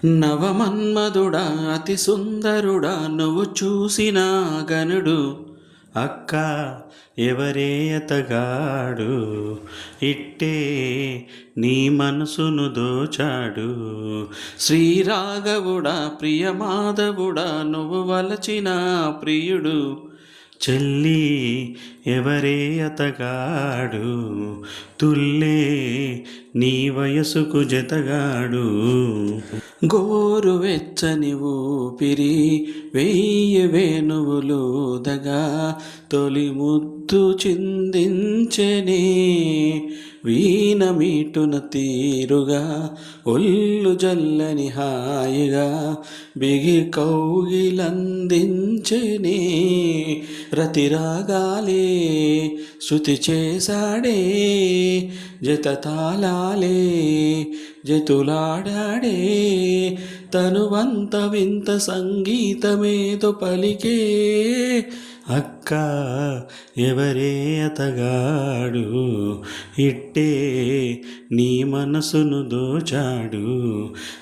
నవమన్మధుడా అతి సుందరుడా నువ్వు చూసిన గనుడు అక్క ఎవరే అతగాడు ఇట్టే నీ మనసును దోచాడు శ్రీరాఘవుడా ప్రియమాధవుడా నువ్వు వలచిన ప్రియుడు చెల్లి ఎవరే అతగాడు తుల్లే నీ వయసుకు జతగాడు గోరువెచ్చని ఊపిరి వెయ్యి వేణువులుదగా తొలి ముద్దు చిందించెనే వీణ మీటున తీరుగా ఒళ్ళు జల్లని హాయిగా బిగి కౌగిలందించెనే రతిరాగాలే శృతి చేశాడే జత తాళాలే జతులాడాడే తనువంత వింత సంగీతమేదో పలికే అక్క ఎవరే అతగాడు ఇట్టే నీ మనసును దోచాడు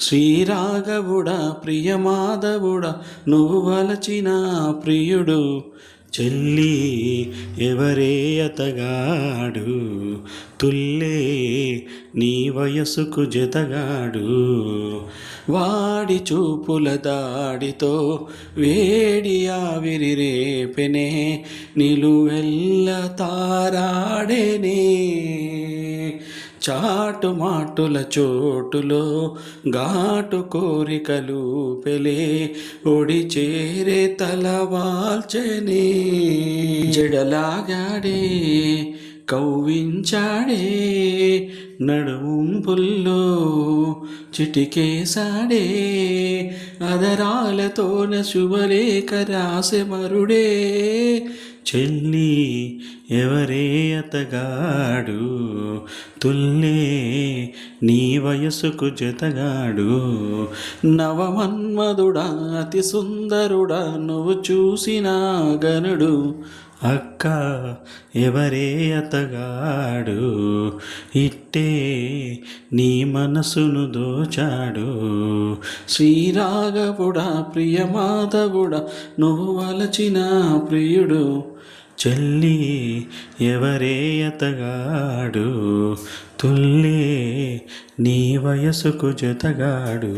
శ్రీరాఘవుడా ప్రియమాధవుడా నువ్వు వలచిన ప్రియుడు చెల్లి ఎవరే అతగాడు తుల్లే నీ వయసుకు జతగాడు వాడి చూపుల దాడితో వేడి ఆవిరి రేపెనే నిలువెల్ల తారాడేనే చాటు మాటుల చోటులో ఘాటు కోరికలు పెలే ఒడి చేరే తలవాల్చనే జడలాగాడే కవ్వించాడే నడుంపుల్లో చిటికేశాడే అదరాలతోన శుభలేఖ రాసె మరుడే చెల్లి ఎవరే అతగాడు తుల్లే నీ వయసుకు జతగాడు నవమన్మధుడా అతి సుందరుడా నువ్వు చూసిన గనుడు అక్క ఎవరే అతగాడు ఇట్టే నీ మనసును దోచాడు శ్రీరాఘవుడా ప్రియమాధవుడా నువ్వు వలచిన ప్రియుడు చెల్లి ఎవరే అతగాడు తుల్లే నీ వయసుకు జతగాడు